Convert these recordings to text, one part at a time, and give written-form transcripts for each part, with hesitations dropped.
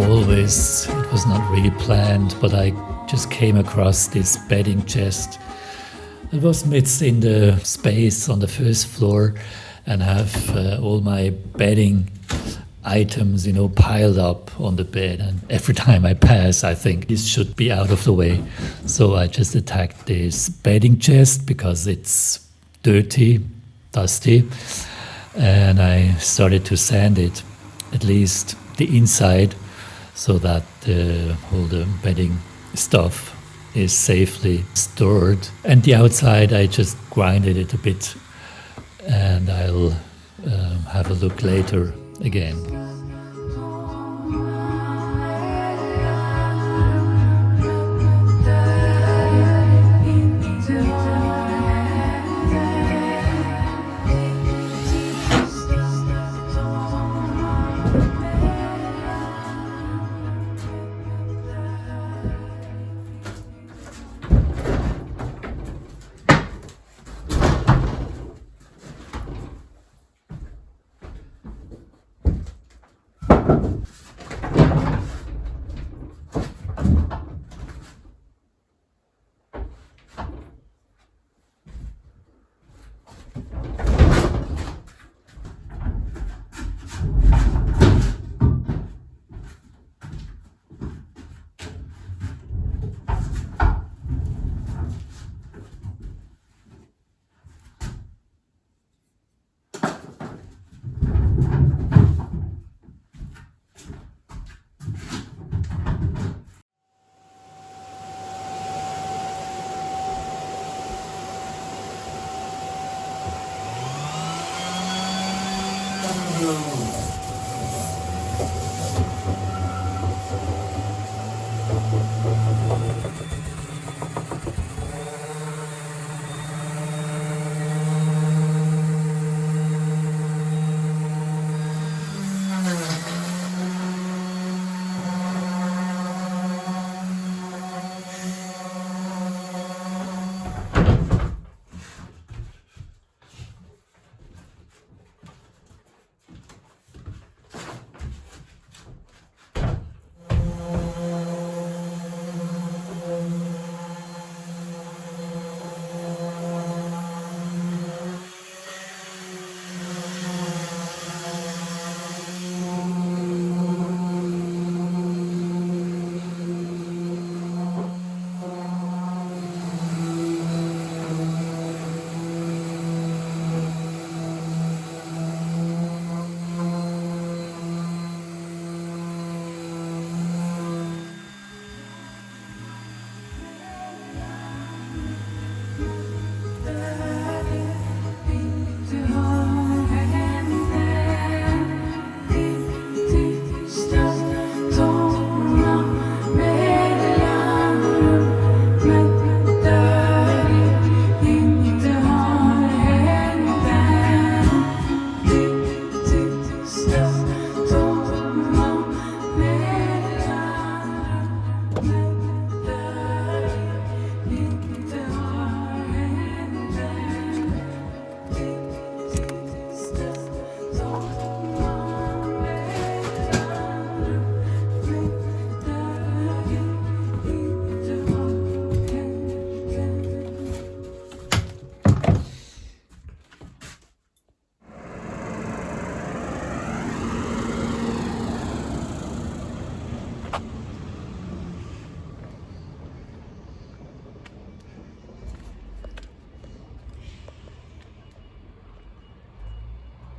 always, it was not really planned, but I just came across this bedding chest. It was midst in the space on the first floor and have all my bedding items, piled up on the bed. And every time I pass, I think this should be out of the way. So I just attacked this bedding chest because it's dirty, dusty. And I started to sand it, at least the inside, so that all the bedding stuff is safely stored. And the outside, I just grinded it a bit, and I'll have a look later again.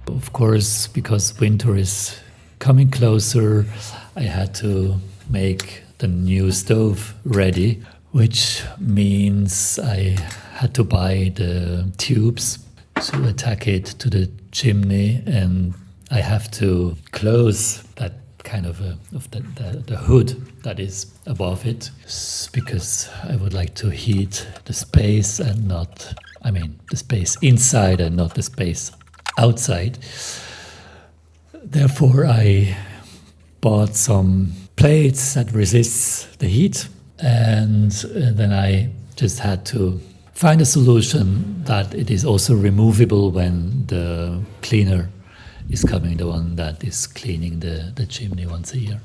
Of course, because winter is coming closer, I had to make the new stove ready, which means I had to buy the tubes to attack it to the chimney, and I have to close that kind of the hood that is above it, because I would like to heat the space and not, the space inside and not the space outside. Therefore, I bought some plates that resists the heat, and then I just had to find a solution that it is also removable when the cleaner is coming, the one that is cleaning the chimney once a year.